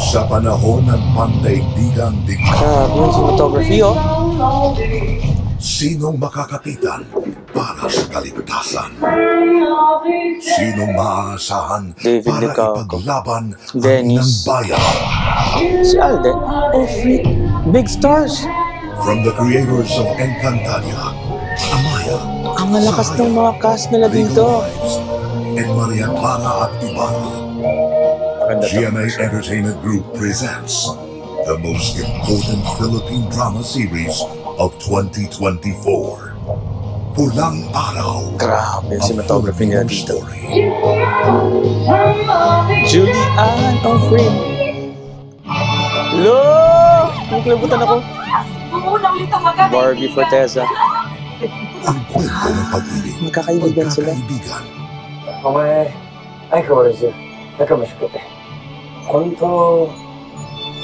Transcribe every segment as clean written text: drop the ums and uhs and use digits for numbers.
Sa panahon ng pandaigdigang digmaan, Grabe yung cinematography, oh. sinong makakapitan para sa kaligtasan? Sinong maaasahan David para Licauco. ipaglaban ang Dennis. inang bayan? Si Alden. Oh, freak. Big stars. From the creators of Encantadia, Amaya, Ang lakas ng mga cast nila dito. and Maria Clara at Ibarra. Maganda to. GMA Entertainment Group presents the most important Philippine drama series of 2024. Pulang Araw. Grabe yung A cinematography nila Filipino dito. story. Julian on frame. Lo! Naglabutan ako. Barbie Forteza. Ang kwento ng pag-ibig. Magkakaibigan sila. Pagkakaibigan. お前、相変わらず仲間しくて。本当、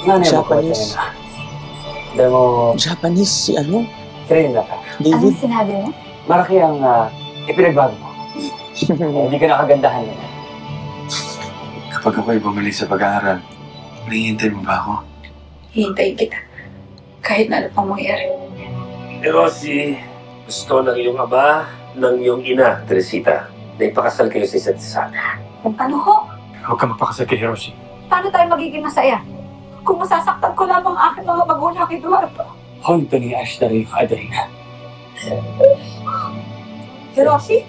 何年も超えてねえな。でも、 Japanese si ano? 綺麗になった。 David. Anong sinabi mo? Malaki ang ipinagbago mo. Hindi ka nakagandahan na. Kapag ako'y bumalik sa pag-aaral, nahihintay mo ba ako? Hihintayin kita. Kahit na ano pang mangyari. Pero si gusto ng iyong ama, ng iyong ina, Teresita, na ipakasal kayo sa isa't isa. Ano ho? Huwag ka mapakasal kay Hiroshi. Paano tayo magiging masaya? Kung masasaktan ko lamang ang aking mga magulang, Eduardo. 本当に愛したるよ、アデリーナ。 Hiroshi?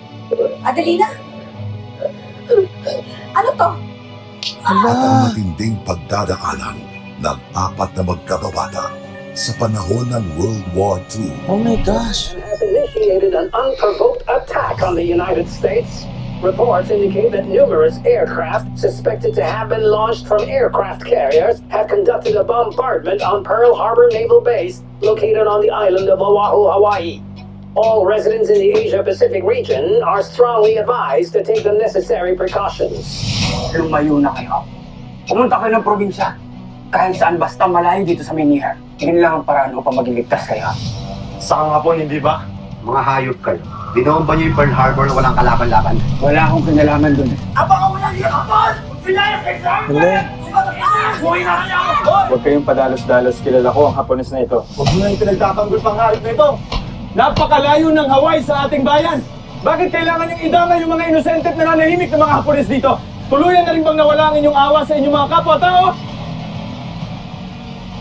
Adelina? Ano to? At ang matinding pagdadaanan ng apat na magkababata sa panahon ng World War II. Oh my gosh. Has initiated an unprovoked attack on the United States. Reports indicate that numerous aircraft suspected to have been launched from aircraft carriers have conducted a bombardment on Pearl Harbor Naval Base located on the island of Oahu, Hawaii. All residents in the Asia-Pacific region are strongly advised to take the necessary precautions. Lumayo na kayo. Pumunta kayo ng probinsya. Kahit saan basta malayo dito sa Miniher. Yun lang ang paraan upang magiligtas kayo. Saka nga po, hindi ba? Mga hayop kayo. Binomba niyo yung Pearl Harbor na walang kalaban-laban. Wala akong kinalaman dun eh. Hindi. Huwag kayong padalos-dalos. Kilala ko ang Hapones na ito. Huwag mo na yung pinagtatanggol pang hayop na ito. Napakalayo ng Hawaii sa ating bayan. Bakit kailangan niyong idamay yung mga inosente at nananahimik ng mga Hapones dito? Tuluyan na rin bang nawala ang inyong awa sa inyong mga kapwa-tao?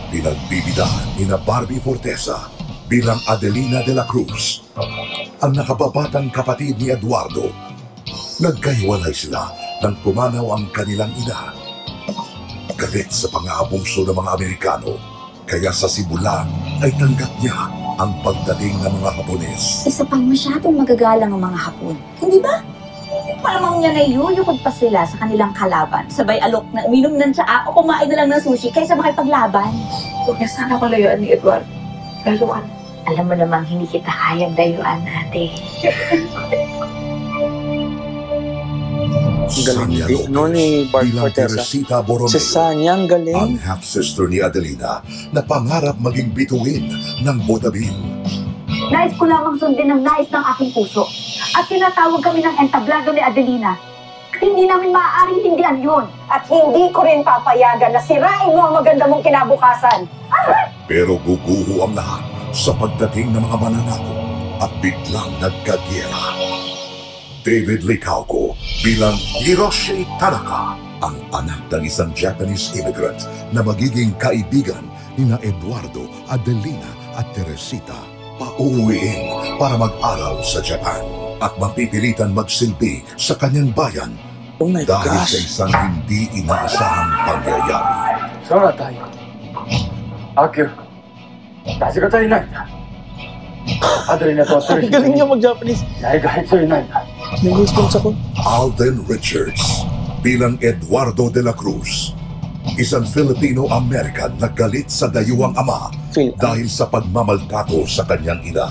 Pinagbibidahan ni na Barbie Forteza bilang Adelina de la Cruz, ang nakababatang kapatid ni Eduardo. Nagkahiwalay sila nang pumanaw ang kanilang ina. Galit sa pang-aabuso ng mga Amerikano, kaya sa simula ay tanggap niya ang pagdating ng mga Hapones. Isa pang masyadong magagalang ang mga Hapon. Hindi ba? Palamang niya na yuyukod pa sila sa kanilang kalaban. Sabay alok na uminom ng tsaa o kumain na lang ng sushi kaysa makipaglaban. Huwag niya sana akong layuan ni Eduardo. Layuan. Alam mo namang hindi kita kayang dayuan, ate. Galing Sanya din, no, ni Barbie bilang Forteza. Teresita Borromeo, Si Sanya, ang ang galing. half-sister ni Adelina na pangarap maging bituin ng Vodavil. Nais ko lamang sundin ang nais ng aking puso. At tinatawag kami ng entablado ni Adelina. At hindi namin maaaring hindihan yun. At hindi ko rin papayagan na sirain mo ang maganda mong kinabukasan. Pero guguho ang lahat sa pagdating ng mga mananakot at biglang nagkagyera. David Licauco bilang Hiroshi Tanaka, ang anak ng isang Japanese immigrant na magiging kaibigan ni na Eduardo, Adelina at Teresita. Pauuwiin para mag-aral sa Japan at mapipilitan magsilbi sa kanyang bayan Oh my dahil sa gosh. isang hindi inaasahang pangyayari. Sora tayo. Akio. Kasi ka tayo na. Adelina to. Ang galing niya mag-Japanese. Dahil kahit sa'yo na. May goosebumps ako. Alden Richards bilang Eduardo de la Cruz, isang Filipino-American na galit sa dayuhang ama dahil sa pagmamaltrato sa kanyang ina.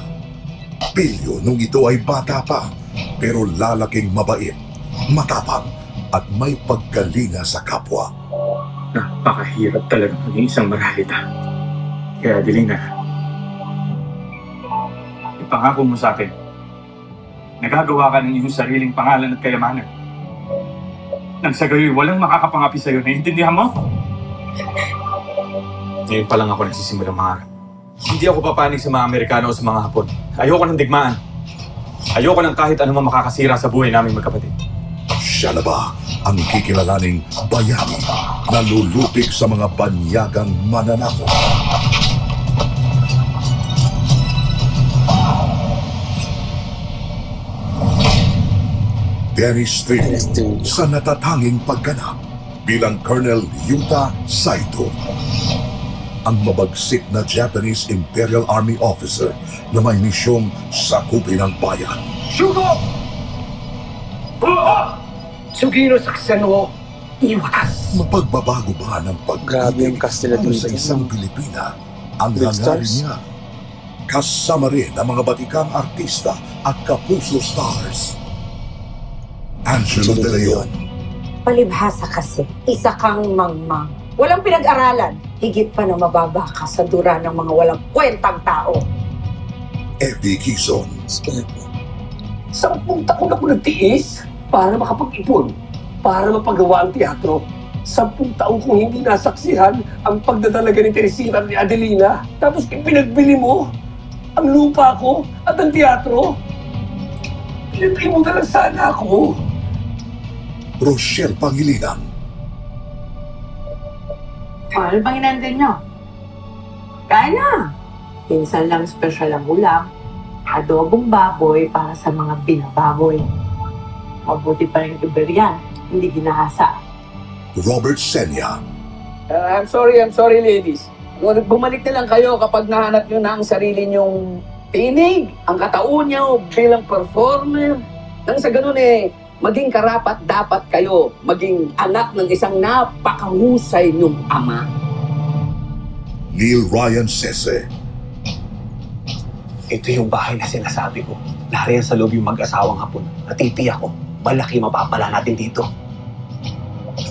Pilyo nung ito ay bata pa, pero lalaking mabait, matapang at may pagkalinga sa kapwa. Napakahirap talaga maging isang maralita. Kaya Adelina, ipangako mo sa akin, nagagawa ka ng iyong sariling pangalan at kayamanan. Nang sa gayoy, walang makakapangapi sa'yo. Naiintindihan mo? Ngayon pa lang ako nagsisimulang mangarap. Hindi ako papanig sa mga Amerikano o sa mga Hapon. Ayoko ng digmaan. Ayoko ng kahit anumang makakasira sa buhay naming magkapatid. Siya na ba ang kikilalaning bayani na lulupig sa mga banyagang mananakop? Dennis Trillo sa natatanging pagganap bilang Colonel Yuta Saito. Ang mabagsik na Japanese Imperial Army officer na may misyong sakupin ang bayan. Shugo! Sugino Saksen wo iwatas. Mapagbabago ba ng Grabe yung cast nila para sa dito. isang Pilipina ang Big hangarin stars. niya? Kasama rin ang mga batikang artista at kapuso stars. Angelo De Leon, Palibhasa kasi, isa kang mangmang. Walang pinag-aralan. Higit pa na mababa ka sa dura ng mga walang kwentang tao. Epi Quizon, 10 taon ako nagtiis para makapag-ipon, para mapagawa ang teatro. 10 taon kong hindi nasaksihan ang pagdadalaga ni Teresita at ni Adelina. Tapos pinagbili mo ang lupa ko at ang teatro. Pinatay mo na lang sana ako. Rochelle Pangilinan, Ano bang inandun nyo? Kaya na. Minsan lang special ang ulam. Adobong baboy para sa mga binababoy. Mabuti pa rin Iberian, hindi ginahasa. Robert Senya, I'm sorry ladies. Bumalik na lang kayo kapag nahanap nyo na ang sarili nyong tinig, ang katauhan nyo bilang performer. Nang sa ganun maging karapat dapat kayo maging anak ng isang napakahusay nyong ama. Neil Ryan Sese, Ito yung bahay na sinasabi ko. Nariyan sa loob yung mag-asawang Hapon. Natitiyak ko, malaki mapapala natin dito.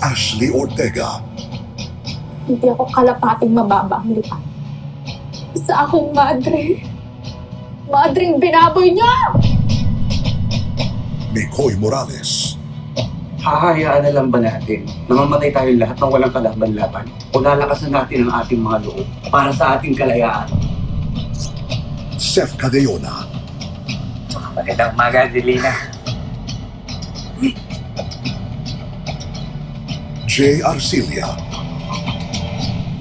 Ashley Ortega, Hindi ako kalapating mababa ang lipan. Isa akong madre. Madring binaboy niya! Nicoy Morales, Hahayaan na lang ba natin na mamatay tayo lahat ng walang kalaban-laban? O lalakasan natin ang ating mga loob para sa ating kalayaan? Seth Cadeona, Magandang umaga, Adelina. J. Arcilia,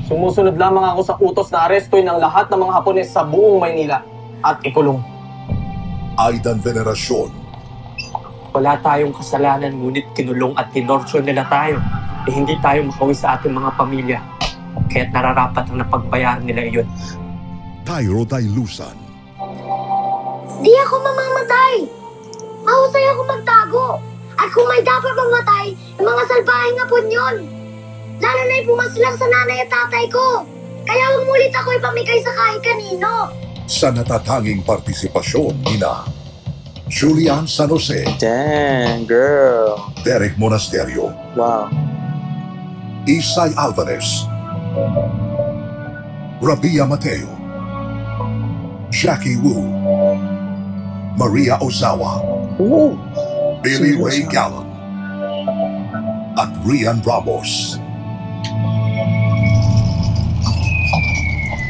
Sumusunod lamang ako sa utos na arestuin ang lahat ng mga Hapones sa buong Maynila at ikulong. Aidan Veneracion, Wala tayong kasalanan, ngunit kinulong at tinorsyon nila tayo. Hindi tayo makawi sa ating mga pamilya. Kaya't nararapat ang napagbayaran nila iyon. Tyro Dailusan, Di ako mamamatay! Mahusay ako magtago! At kung may dapat mamatay, yung mga salbahing Hapon yun! Lalo na yung pumaslang sa nanay at tatay ko! Kaya huwag mulit ako ipamigay sa kahit kanino! sa natatanging partisipasyon nina Julian San Jose, Dang, girl. Derek Monasterio, Wow. Isay Alvarez, Rabia Mateo, Jackie Wu, Maria Ozawa, Ooh. Billy Ray Gallon, at Rian Ramos.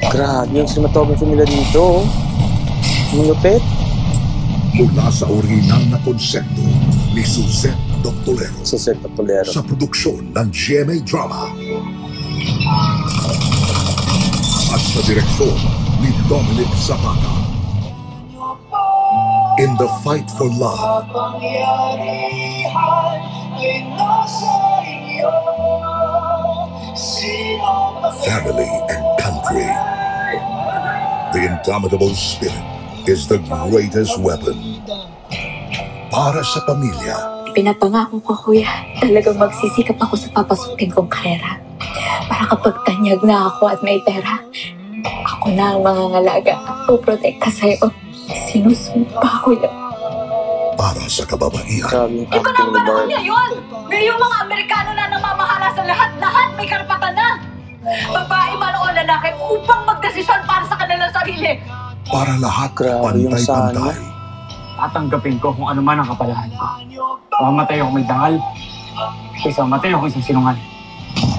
Grabe yung cinematography nila dito. Ang lupit. Mula sa orihinal na konsepto ni Suzette Doctorero Sa Seth Tolero. sa produksyon ng GMA Drama at sa direksyon ni Dominic Zapata. In the fight for love, family and country, the indomitable spirit is the greatest weapon. Para sa pamilya, Pinapangako ko, kuya, talagang magsisikap ako sa papasukin kong karera. Para kapag tanyag na ako at may pera, ako na ang mangangalaga at puprotekta sa'yo. Sinusumpa ko yan. para sa kababaihan, Grabe yung Iba na acting ang ni panahon Bard. ngayon! Ngayong mga Amerikano na namamahala sa lahat may karapatan na! Babae man o lalaki upang magdesisyon para sa kanilang sarili! para lahat Grabe yung pantay-pantay. Tatanggapin ko kung ano man ang kapalahan ko. Mamatay ako may dangal, kaysa mamatay ako isang sinungal.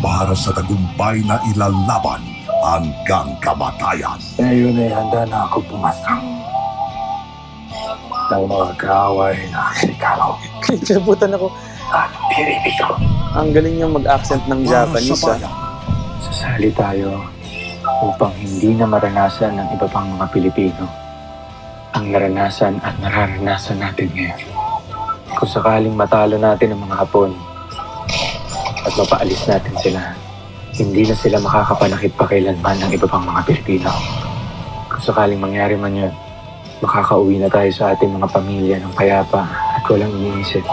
para sa tagumpay na ilalaban hanggang kamatayan. Ngayon ay handa na ako pumasang ng mga kaaway na sinikalo. Kinabutan ako. At pinipig ko. Ang galing niyang mag-accent ng Japanese, ha? Sasali tayo upang hindi na maranasan ng iba pang mga Pilipino ang naranasan at nararanasan natin ngayon. Kung sakaling matalo natin ang mga Hapon at mapaalis natin sila, hindi na sila makakapanakit pa kailanman ng iba pang mga Pilipino. Kung sakaling mangyari man yun, makakauwi na tayo sa ating mga pamilya ng payapa at walang iniisip.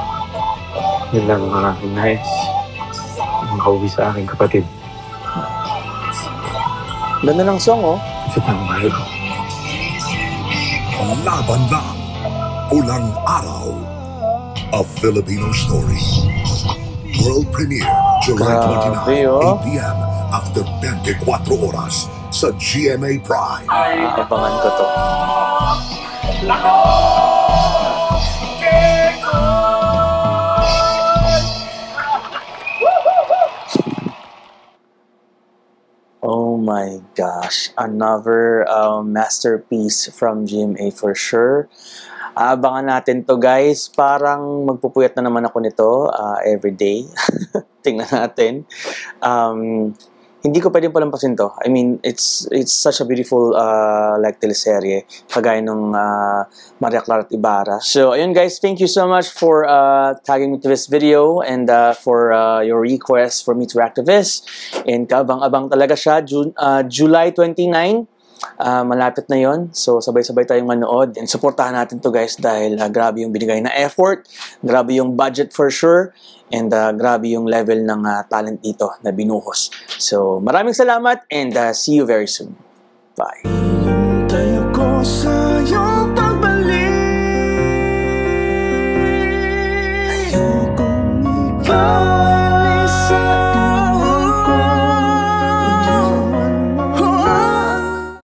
Yun lang ang aking nais. Makauwi sa aking kapatid. Ganda ng song, oh. Sa tambay ko. Laban lang. Ulang araw. A Filipino Story. World premiere July 29, 8 p.m. after 24 oras sa GMA Prime. Abangan ko to. Oh my gosh, another masterpiece from GMA for sure. Abangan natin to, guys. Parang magpupuyat na naman ako nito everyday. Tingnan natin. Hindi ko pwedeng palampasin to. I mean, it's such a beautiful like teleserye, kagaya nung Maria Clara Ibarra. So, ayun guys, thank you so much for tagging me to this video and for your request for me to react to this. And kabang-abang talaga siya, July 29. Malapit na yon, so sabay-sabay tayong manood and supportahan natin to, guys, dahil grabe yung binigay na effort, grabe yung budget for sure, and grabe yung level ng talent dito na binuhos. So maraming salamat and see you very soon. Bye. Tayo ko sa iyong pagbalik. Ayokong ikaw